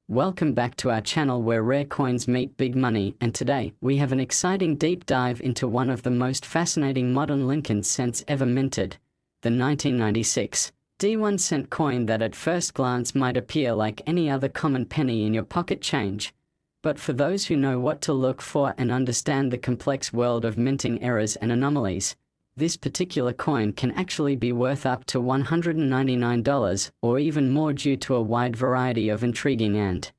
Welcome back to our channel where rare coins meet big money, and today we have an exciting deep dive into one of the most fascinating modern Lincoln cents ever minted, the 1996 D1 cent coin that at first glance might appear like any other common penny in your pocket change. But for those who know what to look for and understand the complex world of minting errors and anomalies, this particular coin can actually be worth up to $199 or even more due to a wide variety of intriguing and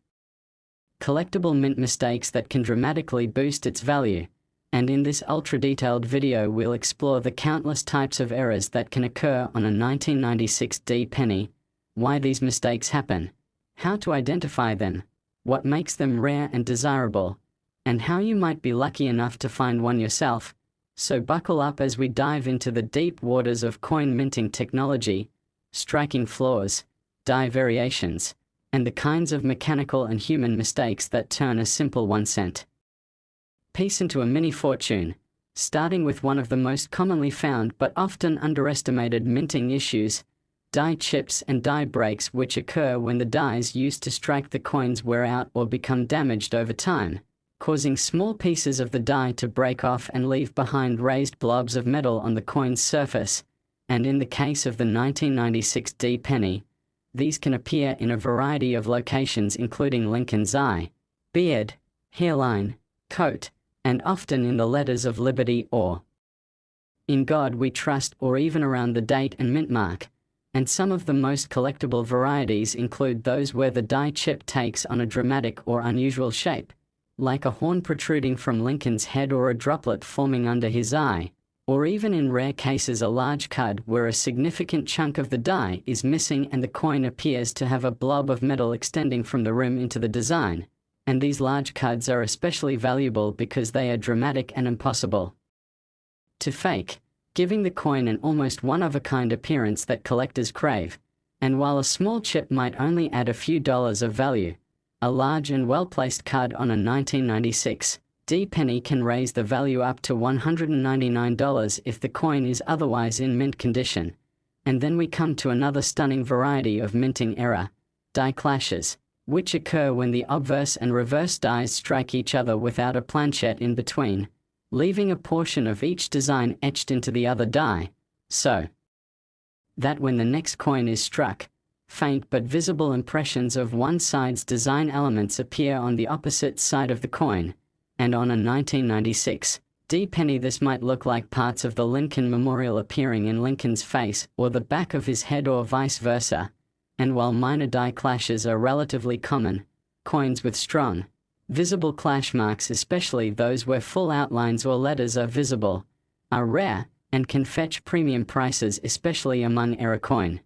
collectible mint mistakes that can dramatically boost its value. And in this ultra-detailed video we'll explore the countless types of errors that can occur on a 1996 D penny, why these mistakes happen, how to identify them, what makes them rare and desirable, and how you might be lucky enough to find one yourself. So buckle up as we dive into the deep waters of coin minting technology, striking flaws, die variations, and the kinds of mechanical and human mistakes that turn a simple 1 cent piece into a mini fortune, starting with one of the most commonly found but often underestimated minting issues, die chips and die breaks, which occur when the dies used to strike the coins wear out or become damaged over time, causing small pieces of the die to break off and leave behind raised blobs of metal on the coin's surface. And in the case of the 1996 D penny, these can appear in a variety of locations including Lincoln's eye, beard, hairline, coat, and often in the letters of Liberty or In God We Trust, or even around the date and mint mark. And some of the most collectible varieties include those where the die chip takes on a dramatic or unusual shape, like a horn protruding from Lincoln's head or a droplet forming under his eye, or even in rare cases a large cud where a significant chunk of the die is missing and the coin appears to have a blob of metal extending from the rim into the design. And these large cuds are especially valuable because they are dramatic and impossible to fake, giving the coin an almost one-of-a-kind appearance that collectors crave. And while a small chip might only add a few dollars of value, a large and well-placed cud on a 1996 D penny can raise the value up to $199 if the coin is otherwise in mint condition. And then we come to another stunning variety of minting error, die clashes, which occur when the obverse and reverse dies strike each other without a planchette in between, leaving a portion of each design etched into the other die, so that when the next coin is struck, faint but visible impressions of one side's design elements appear on the opposite side of the coin. And on a 1996 D penny this might look like parts of the Lincoln Memorial appearing in Lincoln's face or the back of his head or vice versa. And while minor die clashes are relatively common, coins with strong, visible clash marks, especially those where full outlines or letters are visible, are rare and can fetch premium prices, especially among error coin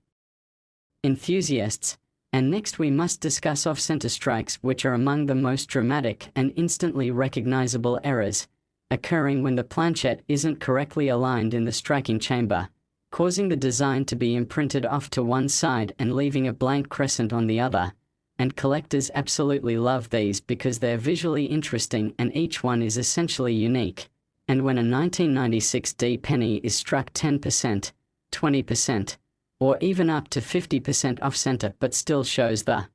enthusiasts. And next we must discuss off-center strikes, which are among the most dramatic and instantly recognizable errors, occurring when the planchette isn't correctly aligned in the striking chamber, causing the design to be imprinted off to one side and leaving a blank crescent on the other. And collectors absolutely love these because they're visually interesting and each one is essentially unique. And when a 1996 D penny is struck 10%, 20%, or even up to 50% off-center but still shows the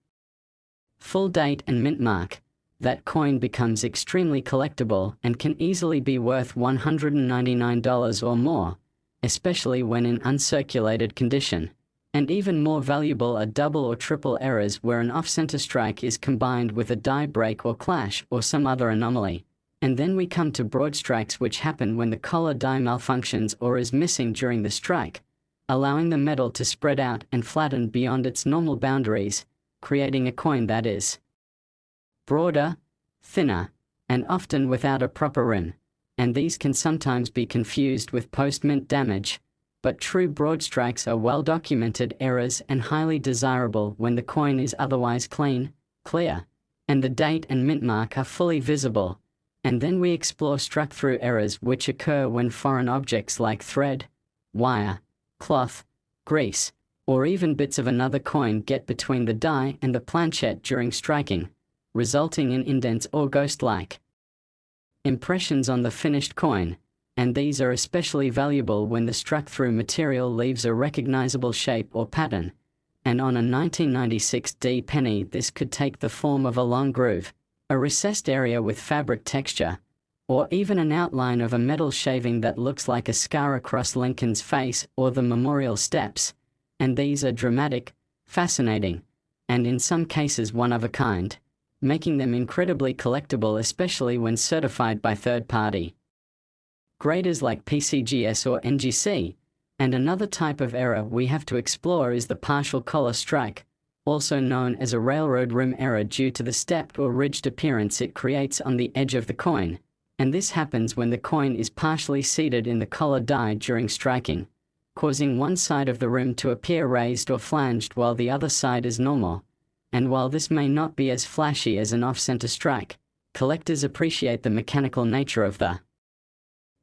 full date and mint mark, that coin becomes extremely collectible and can easily be worth $199 or more, especially when in uncirculated condition. And even more valuable are double or triple errors where an off-center strike is combined with a die break or clash or some other anomaly. And then we come to broad strikes, which happen when the collar die malfunctions or is missing during the strike, allowing the metal to spread out and flatten beyond its normal boundaries, creating a coin that is broader, thinner, and often without a proper rim. And these can sometimes be confused with post-mint damage, but true broad strikes are well-documented errors and highly desirable when the coin is otherwise clean, clear, and the date and mint mark are fully visible. And then we explore struck-through errors, which occur when foreign objects like thread, wire, cloth, grease, or even bits of another coin get between the die and the planchette during striking, resulting in indents or ghost-like impressions on the finished coin. And these are especially valuable when the struck-through material leaves a recognizable shape or pattern, and on a 1996 D penny this could take the form of a long groove, a recessed area with fabric texture, or even an outline of a metal shaving that looks like a scar across Lincoln's face or the memorial steps, and these are dramatic, fascinating, and in some cases one of a kind, making them incredibly collectible, especially when certified by third-party graders like PCGS or NGC. And another type of error we have to explore is the partial collar strike, also known as a railroad rim error due to the stepped or ridged appearance it creates on the edge of the coin, and this happens when the coin is partially seated in the collar die during striking, causing one side of the rim to appear raised or flanged while the other side is normal. And while this may not be as flashy as an off-center strike, collectors appreciate the mechanical nature of the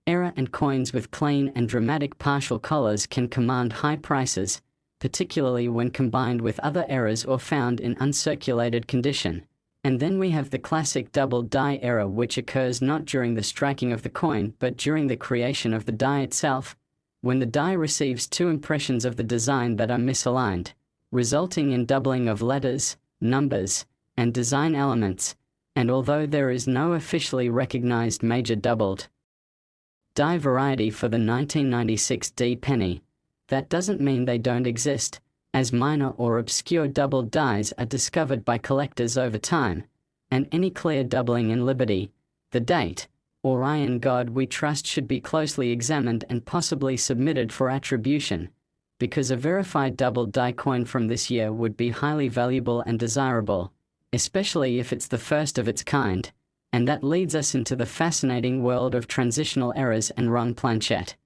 error, and coins with clean and dramatic partial collars can command high prices, particularly when combined with other errors or found in uncirculated condition. And then we have the classic double die error, which occurs not during the striking of the coin but during the creation of the die itself, when the die receives two impressions of the design that are misaligned, resulting in doubling of letters, numbers, and design elements. And although there is no officially recognized major doubled die variety for the 1996 D penny, that doesn't mean they don't exist, as minor or obscure doubled dies are discovered by collectors over time, and any clear doubling in Liberty, the date, or Iron God we trust should be closely examined and possibly submitted for attribution, because a verified doubled die coin from this year would be highly valuable and desirable, especially if it's the first of its kind. And that leads us into the fascinating world of transitional errors and wrong planchette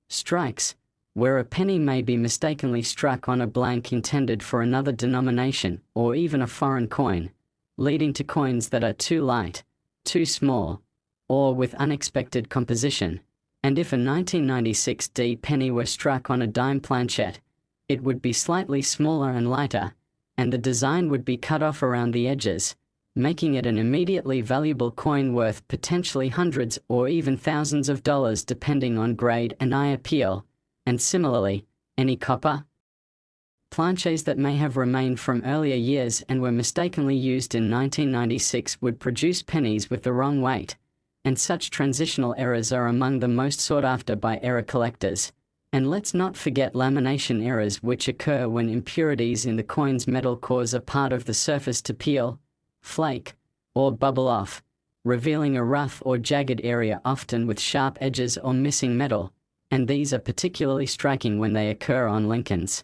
strikes, where a penny may be mistakenly struck on a blank intended for another denomination or even a foreign coin, leading to coins that are too light, too small, or with unexpected composition. And if a 1996 D penny were struck on a dime planchette, it would be slightly smaller and lighter, and the design would be cut off around the edges, making it an immediately valuable coin worth potentially hundreds or even thousands of dollars depending on grade and eye appeal. And similarly, any copper planches that may have remained from earlier years and were mistakenly used in 1996 would produce pennies with the wrong weight, and such transitional errors are among the most sought after by error collectors. And let's not forget lamination errors, which occur when impurities in the coin's metal cause a part of the surface to peel, flake, or bubble off, revealing a rough or jagged area, often with sharp edges or missing metal, and these are particularly striking when they occur on Lincoln's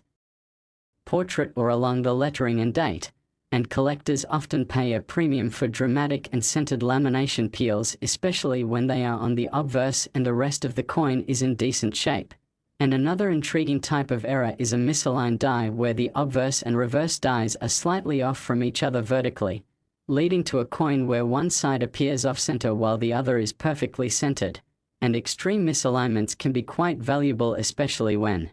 portrait or along the lettering and date, and collectors often pay a premium for dramatic and centered lamination peels, especially when they are on the obverse and the rest of the coin is in decent shape. And another intriguing type of error is a misaligned die, where the obverse and reverse dies are slightly off from each other vertically, leading to a coin where one side appears off-center while the other is perfectly centered. And extreme misalignments can be quite valuable, especially when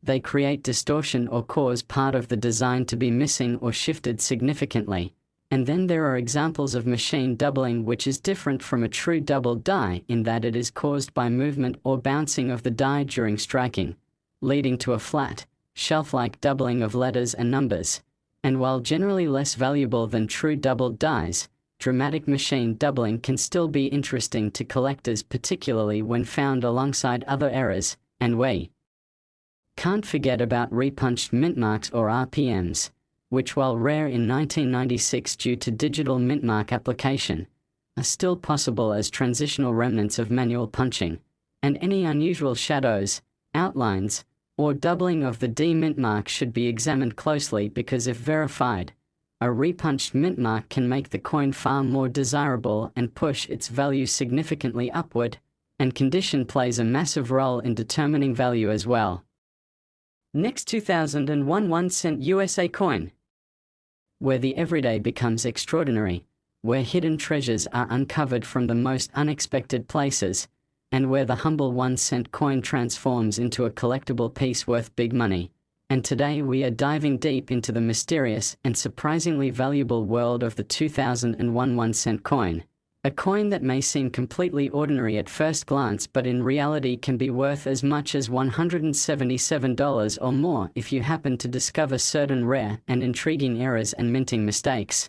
they create distortion or cause part of the design to be missing or shifted significantly. And then there are examples of machine doubling, which is different from a true doubled die in that it is caused by movement or bouncing of the die during striking, leading to a flat, shelf-like doubling of letters and numbers. And while generally less valuable than true doubled dies, dramatic machine doubling can still be interesting to collectors, particularly when found alongside other errors. And we can't forget about repunched mint marks or RPMs, which, while rare in 1996 due to digital mint mark application, are still possible as transitional remnants of manual punching. And any unusual shadows, outlines, or doubling of the D mint mark should be examined closely, because if verified, a repunched mint mark can make the coin far more desirable and push its value significantly upward, and condition plays a massive role in determining value as well. Next, 2001 1-cent USA coin, where the everyday becomes extraordinary, where hidden treasures are uncovered from the most unexpected places, and where the humble 1-cent coin transforms into a collectible piece worth big money. And today we are diving deep into the mysterious and surprisingly valuable world of the 2001 1-cent coin, A coin that may seem completely ordinary at first glance but in reality can be worth as much as $177 or more if you happen to discover certain rare and intriguing errors and minting mistakes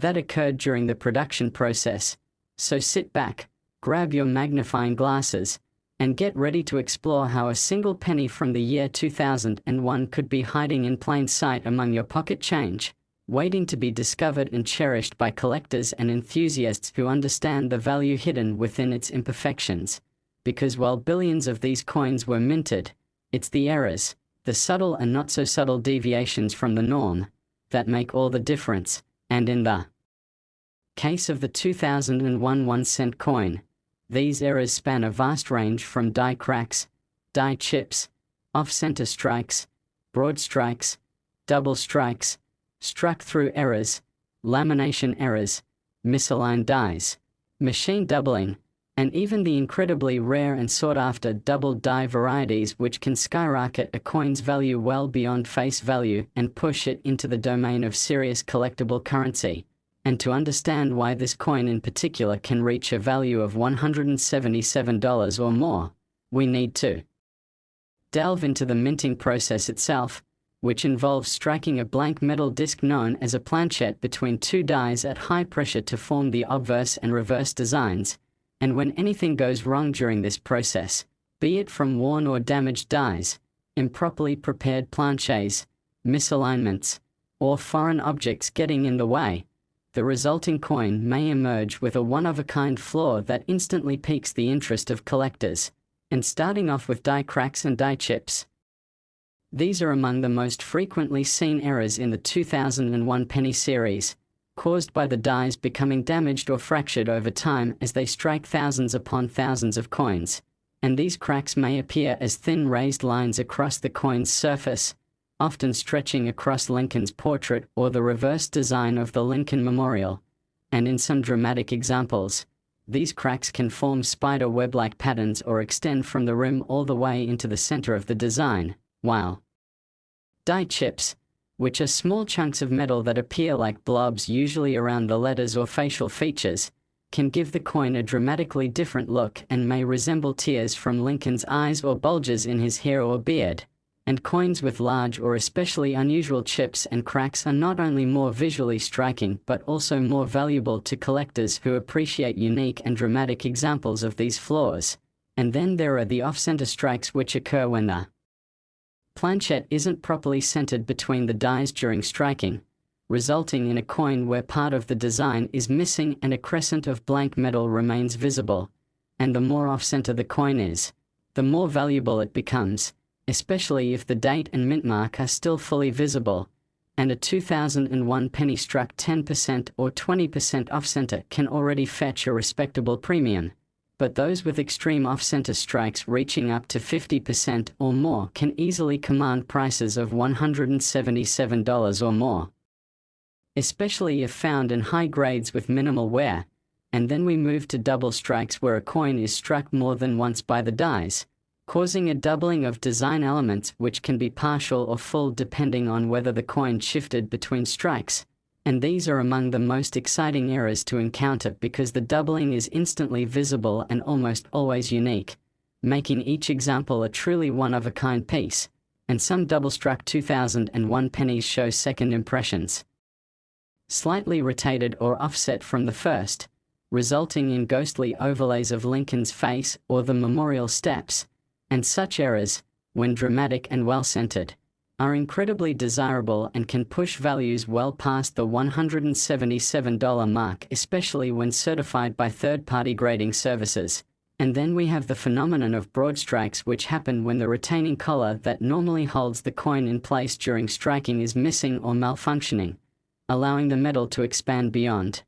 that occurred during the production process. So sit back, grab your magnifying glasses, and get ready to explore how a single penny from the year 2001 could be hiding in plain sight among your pocket change, waiting to be discovered and cherished by collectors and enthusiasts who understand the value hidden within its imperfections. Because while billions of these coins were minted, it's the errors, the subtle and not so subtle deviations from the norm, that make all the difference. And in the case of the 2001 1-cent coin, these errors span a vast range from die cracks, die chips, off-center strikes, broad strikes, double strikes, struck-through errors, lamination errors, misaligned dies, machine doubling, and even the incredibly rare and sought-after double die varieties which can skyrocket a coin's value well beyond face value and push it into the domain of serious collectible currency. And to understand why this coin in particular can reach a value of $177 or more, we need to delve into the minting process itself, which involves striking a blank metal disc known as a planchette between two dies at high pressure to form the obverse and reverse designs. And when anything goes wrong during this process, be it from worn or damaged dies, improperly prepared planchets, misalignments, or foreign objects getting in the way, the resulting coin may emerge with a one-of-a-kind flaw that instantly piques the interest of collectors. And starting off with die cracks and die chips. These are among the most frequently seen errors in the 2001 penny series, caused by the dies becoming damaged or fractured over time as they strike thousands upon thousands of coins. And these cracks may appear as thin raised lines across the coin's surface, often stretching across Lincoln's portrait or the reverse design of the Lincoln Memorial. And in some dramatic examples, these cracks can form spider web-like patterns or extend from the rim all the way into the center of the design, while die chips, which are small chunks of metal that appear like blobs usually around the letters or facial features, can give the coin a dramatically different look and may resemble tears from Lincoln's eyes or bulges in his hair or beard. And coins with large or especially unusual chips and cracks are not only more visually striking but also more valuable to collectors who appreciate unique and dramatic examples of these flaws. And then there are the off-center strikes which occur when the planchette isn't properly centered between the dies during striking, resulting in a coin where part of the design is missing and a crescent of blank metal remains visible. And the more off-center the coin is, the more valuable it becomes, especially if the date and mint mark are still fully visible. And a 2001 penny struck 10% or 20% off-center can already fetch a respectable premium. But those with extreme off-center strikes reaching up to 50% or more can easily command prices of $177 or more, especially if found in high grades with minimal wear. And then we move to double strikes where a coin is struck more than once by the dies, causing a doubling of design elements which can be partial or full depending on whether the coin shifted between strikes. And these are among the most exciting errors to encounter because the doubling is instantly visible and almost always unique, making each example a truly one-of-a-kind piece. And some double-struck 2001 pennies show second impressions, slightly rotated or offset from the first, resulting in ghostly overlays of Lincoln's face or the memorial steps. And such errors, when dramatic and well-centered, are incredibly desirable and can push values well past the $177 mark, especially when certified by third-party grading services. And then we have the phenomenon of broad strikes, which happen when the retaining collar that normally holds the coin in place during striking is missing or malfunctioning, allowing the metal to expand beyond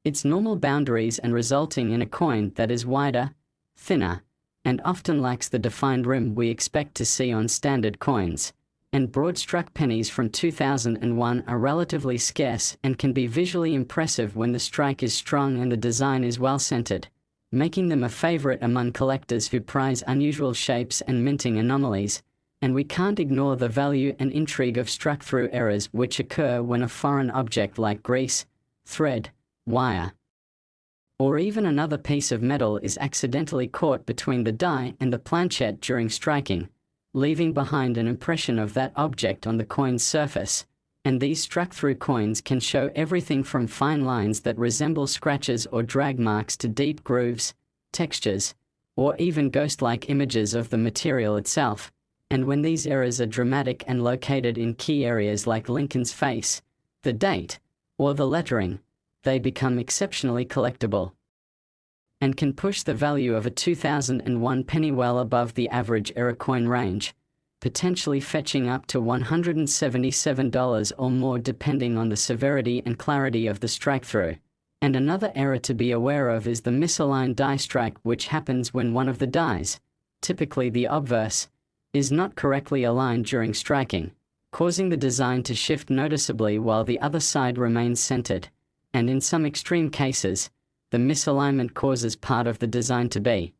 its normal boundaries and resulting in a coin that is wider, thinner, and often lacks the defined rim we expect to see on standard coins. And broad-struck pennies from 2001 are relatively scarce and can be visually impressive when the strike is strong and the design is well-centered, making them a favorite among collectors who prize unusual shapes and minting anomalies. And we can't ignore the value and intrigue of struck-through errors which occur when a foreign object like grease, thread, wire, Or even another piece of metal is accidentally caught between the die and the planchette during striking, leaving behind an impression of that object on the coin's surface. And these struck-through coins can show everything from fine lines that resemble scratches or drag marks to deep grooves, textures, or even ghost-like images of the material itself. And when these errors are dramatic and located in key areas like Lincoln's face, the date, or the lettering, they become exceptionally collectible and can push the value of a 2001 penny well above the average era coin range, potentially fetching up to $177 or more depending on the severity and clarity of the strike-through. And another error to be aware of is the misaligned die strike, which happens when one of the dies, typically the obverse, is not correctly aligned during striking, causing the design to shift noticeably while the other side remains centered. And in some extreme cases, the misalignment causes part of the design to be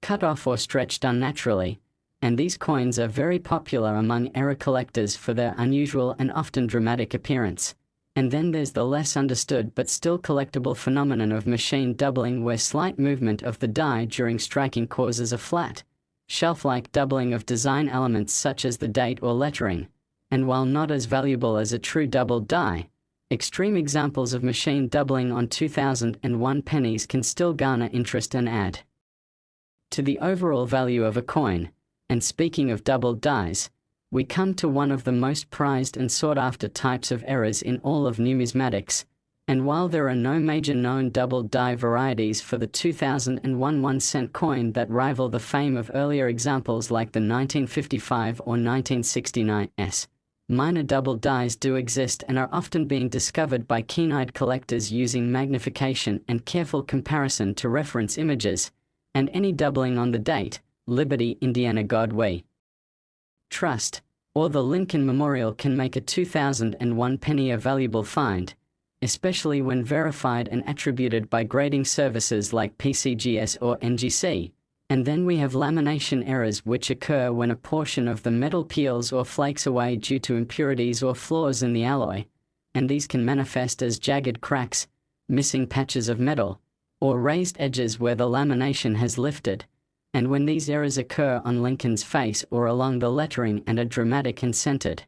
cut off or stretched unnaturally, and these coins are very popular among era collectors for their unusual and often dramatic appearance. And then there's the less understood but still collectible phenomenon of machine doubling, where slight movement of the die during striking causes a flat, shelf-like doubling of design elements such as the date or lettering. And while not as valuable as a true doubled die, extreme examples of machine doubling on 2001 pennies can still garner interest and add to the overall value of a coin. And speaking of doubled dies, we come to one of the most prized and sought-after types of errors in all of numismatics. And while there are no major known doubled die varieties for the 2001 1-cent coin that rival the fame of earlier examples like the 1955 or 1969 S, minor double dies do exist and are often being discovered by keen-eyed collectors using magnification and careful comparison to reference images. And any doubling on the date, Liberty, Indiana God We Trust, or the Lincoln Memorial can make a 2001 penny a valuable find, especially when verified and attributed by grading services like PCGS or NGC. And then we have lamination errors, which occur when a portion of the metal peels or flakes away due to impurities or flaws in the alloy, and these can manifest as jagged cracks, missing patches of metal, or raised edges where the lamination has lifted. And when these errors occur on Lincoln's face or along the lettering and are dramatic and centered,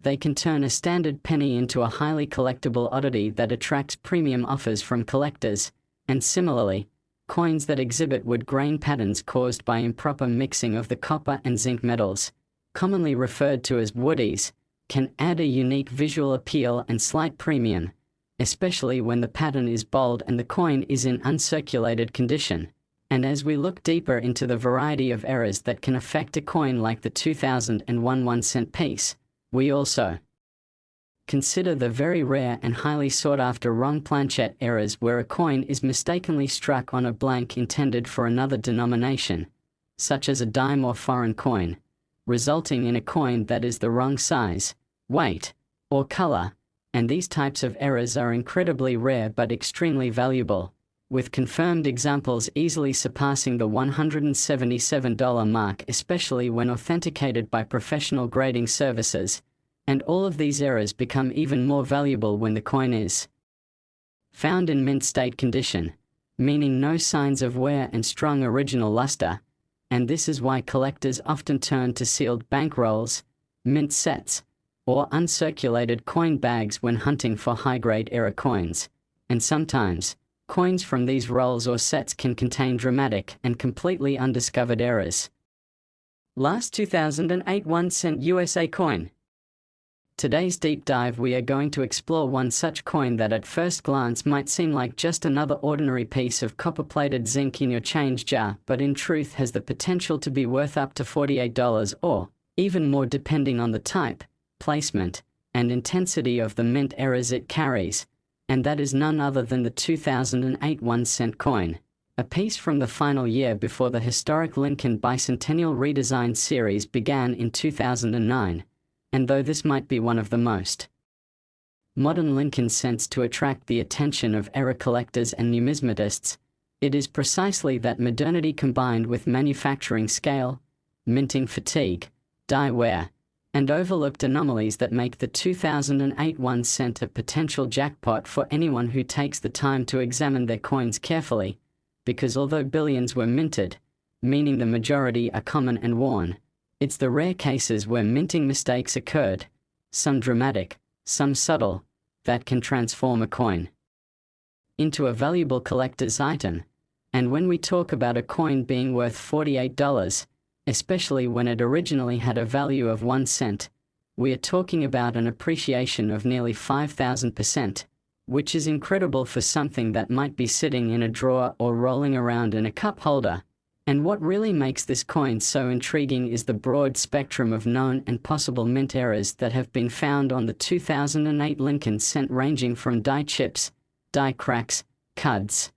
they can turn a standard penny into a highly collectible oddity that attracts premium offers from collectors. And similarly, coins that exhibit wood grain patterns caused by improper mixing of the copper and zinc metals, commonly referred to as woodies, can add a unique visual appeal and slight premium, especially when the pattern is bold and the coin is in uncirculated condition. And as we look deeper into the variety of errors that can affect a coin like the 2001 1-cent piece, we also consider the very rare and highly sought-after wrong planchette errors, where a coin is mistakenly struck on a blank intended for another denomination, such as a dime or foreign coin, resulting in a coin that is the wrong size, weight, or color. And these types of errors are incredibly rare but extremely valuable, with confirmed examples easily surpassing the $177 mark, especially when authenticated by professional grading services. And all of these errors become even more valuable when the coin is found in mint state condition, meaning no signs of wear and strong original luster. And this is why collectors often turn to sealed bankrolls, mint sets, or uncirculated coin bags when hunting for high-grade era coins. And sometimes, coins from these rolls or sets can contain dramatic and completely undiscovered errors. Last 2008 1-cent USA coin. Today's deep dive, we are going to explore one such coin that at first glance might seem like just another ordinary piece of copper-plated zinc in your change jar, but in truth has the potential to be worth up to $48 or even more depending on the type, placement, and intensity of the mint errors it carries. And that is none other than the 2008 1-cent coin, a piece from the final year before the historic Lincoln Bicentennial Redesign series began in 2009. And though this might be one of the most modern Lincoln cents to attract the attention of era collectors and numismatists, it is precisely that modernity combined with manufacturing scale, minting fatigue, die wear, and overlooked anomalies that make the 2008 1 cent a potential jackpot for anyone who takes the time to examine their coins carefully, because although billions were minted, meaning the majority are common and worn, it's the rare cases where minting mistakes occurred, some dramatic, some subtle, that can transform a coin into a valuable collector's item. And when we talk about a coin being worth $48, especially when it originally had a value of 1 cent, we are talking about an appreciation of nearly 5,000%, which is incredible for something that might be sitting in a drawer or rolling around in a cup holder. And what really makes this coin so intriguing is the broad spectrum of known and possible mint errors that have been found on the 2008 Lincoln cent, ranging from die chips, die cracks, cuds,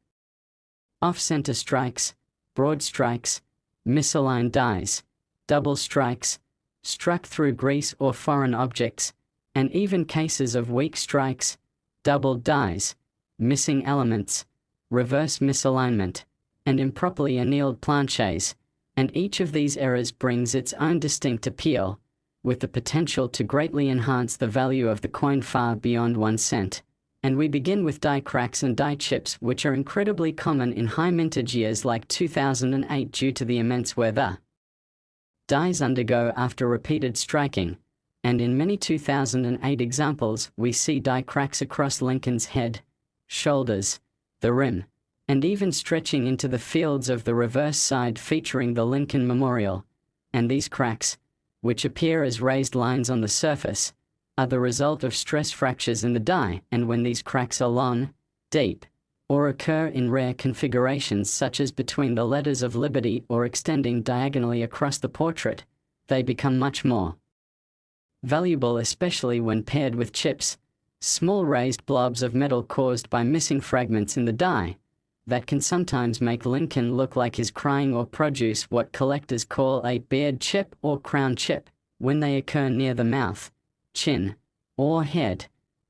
off-center strikes, broad strikes, misaligned dies, double strikes, struck through grease or foreign objects, and even cases of weak strikes, doubled dies, missing elements, reverse misalignment, and improperly annealed planches, and each of these errors brings its own distinct appeal, with the potential to greatly enhance the value of the coin far beyond 1 cent. And we begin with die cracks and die chips, which are incredibly common in high mintage years like 2008 due to the immense wear the dies undergo after repeated striking, and in many 2008 examples we see die cracks across Lincoln's head, shoulders, the rim, and even stretching into the fields of the reverse side featuring the Lincoln Memorial. And these cracks, which appear as raised lines on the surface, are the result of stress fractures in the die, and when these cracks are long, deep, or occur in rare configurations such as between the letters of Liberty or extending diagonally across the portrait, they become much more valuable, especially when paired with chips, small raised blobs of metal caused by missing fragments in the die, that can sometimes make Lincoln look like he's crying or produce what collectors call a beard chip or crown chip, when they occur near the mouth, chin, or head.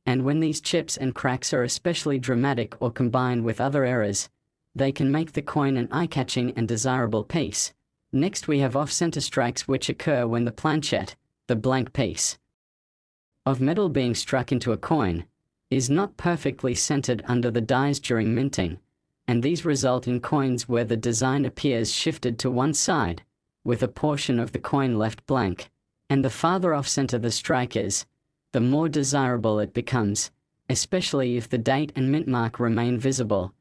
And when these chips and cracks are especially dramatic or combine with other errors, they can make the coin an eye-catching and desirable piece. Next we have off-center strikes, which occur when the planchet, the blank piece of metal being struck into a coin, is not perfectly centered under the dies during minting, and these result in coins where the design appears shifted to one side, with a portion of the coin left blank. And the farther off-center the strike is, the more desirable it becomes, especially if the date and mint mark remain visible,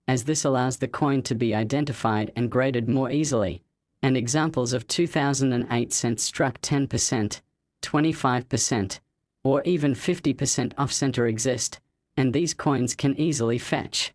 as this allows the coin to be identified and graded more easily. And examples of 2008 cents struck 10%, 25%, or even 50% off-center exist, and these coins can easily fetch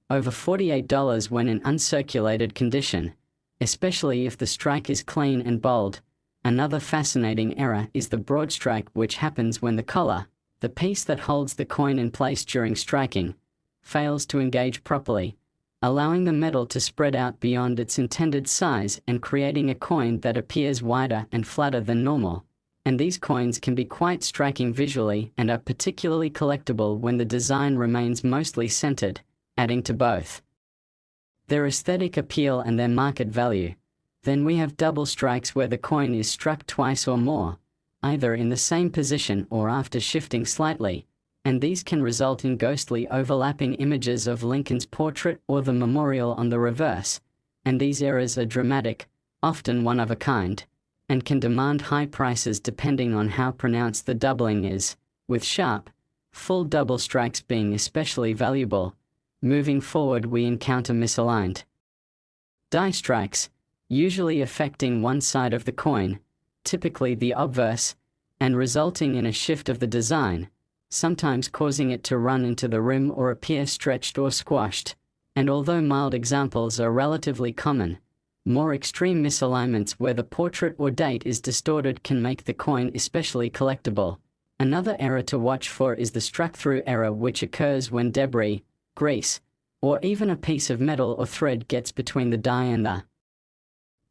over $48 when in uncirculated condition, especially if the strike is clean and bold. Another fascinating error is the broad strike, which happens when the collar, the piece that holds the coin in place during striking, fails to engage properly, allowing the metal to spread out beyond its intended size and creating a coin that appears wider and flatter than normal. And these coins can be quite striking visually and are particularly collectible when the design remains mostly centered, adding to both their aesthetic appeal and their market value. Then we have double strikes, where the coin is struck twice or more, either in the same position or after shifting slightly, and these can result in ghostly overlapping images of Lincoln's portrait or the memorial on the reverse, and these errors are dramatic, often one of a kind, and can demand high prices depending on how pronounced the doubling is, with sharp, full double strikes being especially valuable. Moving forward, we encounter misaligned die strikes, usually affecting one side of the coin, typically the obverse, and resulting in a shift of the design, sometimes causing it to run into the rim or appear stretched or squashed. And although mild examples are relatively common, more extreme misalignments where the portrait or date is distorted can make the coin especially collectible. Another error to watch for is the struck-through error, which occurs when debris, grease, or even a piece of metal or thread gets between the die and the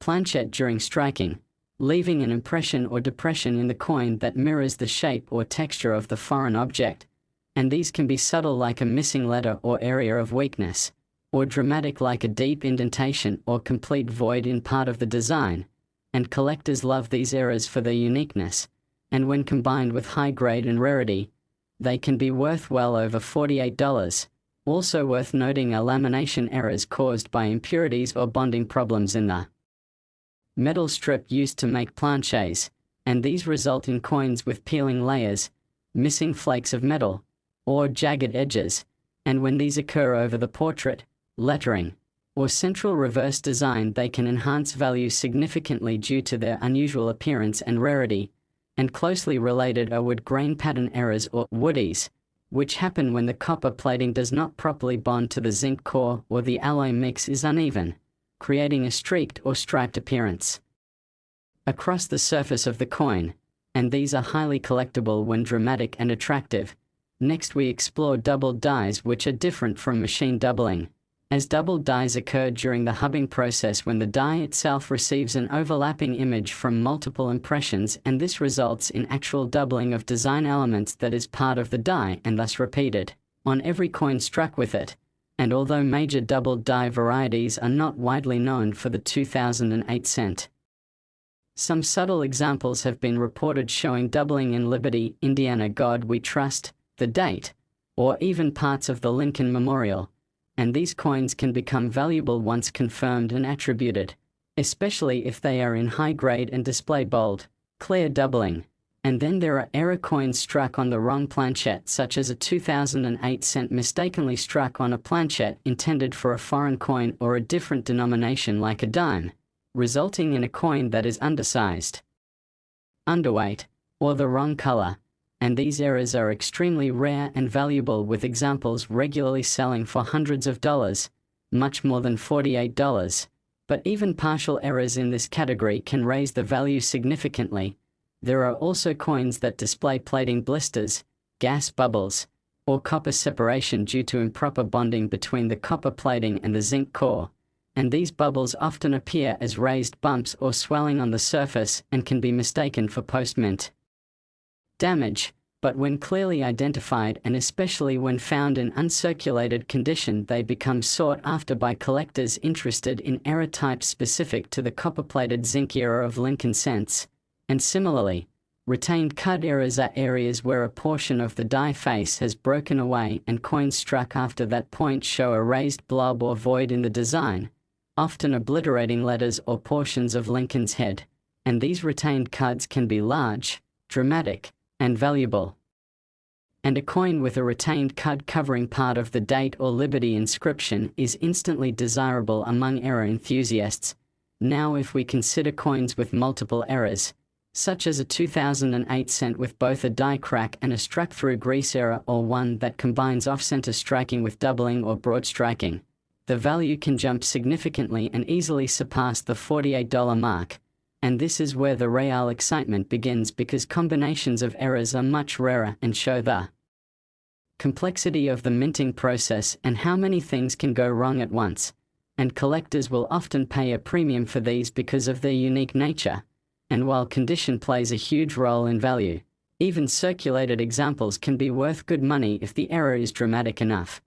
planchet during striking, leaving an impression or depression in the coin that mirrors the shape or texture of the foreign object. And these can be subtle, like a missing letter or area of weakness, or dramatic, like a deep indentation or complete void in part of the design. and collectors love these errors for their uniqueness, and when combined with high grade and rarity, they can be worth well over $48. Also worth noting are lamination errors caused by impurities or bonding problems in the metal strip used to make planches, and these result in coins with peeling layers, missing flakes of metal, or jagged edges, and when these occur over the portrait, lettering, or central reverse design, they can enhance value significantly due to their unusual appearance and rarity, and closely related are wood grain pattern errors or woodies, which happen when the copper plating does not properly bond to the zinc core or the alloy mix is uneven, creating a streaked or striped appearance across the surface of the coin, and these are highly collectible when dramatic and attractive. Next we explore doubled dies, which are different from machine doubling, as doubled dies occur during the hubbing process when the die itself receives an overlapping image from multiple impressions, and this results in actual doubling of design elements that is part of the die and thus repeated on every coin struck with it. And although major doubled die varieties are not widely known for the 2008 cent, some subtle examples have been reported showing doubling in Liberty, Indiana God We Trust, the date, or even parts of the Lincoln Memorial, and these coins can become valuable once confirmed and attributed, especially if they are in high grade and display bold, clear doubling. And then there are error coins struck on the wrong planchette, such as a 2008 cent mistakenly struck on a planchette intended for a foreign coin or a different denomination like a dime, resulting in a coin that is undersized, underweight, or the wrong color. And these errors are extremely rare and valuable, with examples regularly selling for hundreds of dollars, much more than $48. But even partial errors in this category can raise the value significantly. There are also coins that display plating blisters, gas bubbles, or copper separation due to improper bonding between the copper plating and the zinc core, and these bubbles often appear as raised bumps or swelling on the surface and can be mistaken for post-mint damage. But when clearly identified, and especially when found in uncirculated condition, they become sought after by collectors interested in error types specific to the copper-plated zinc era of Lincoln cents. And similarly, retained cut errors are areas where a portion of the die face has broken away and coins struck after that point show a raised blob or void in the design, often obliterating letters or portions of Lincoln's head. And these retained cuts can be large, dramatic, and valuable. And a coin with a retained cud covering part of the date or Liberty inscription is instantly desirable among error enthusiasts. Now if we consider coins with multiple errors, such as a 2008 cent with both a die crack and a struck-through grease error, or one that combines off-center striking with doubling or broad striking, the value can jump significantly and easily surpass the $48 mark. And this is where the real excitement begins, because combinations of errors are much rarer and show the complexity of the minting process and how many things can go wrong at once. And collectors will often pay a premium for these because of their unique nature. And while condition plays a huge role in value, even circulated examples can be worth good money if the error is dramatic enough.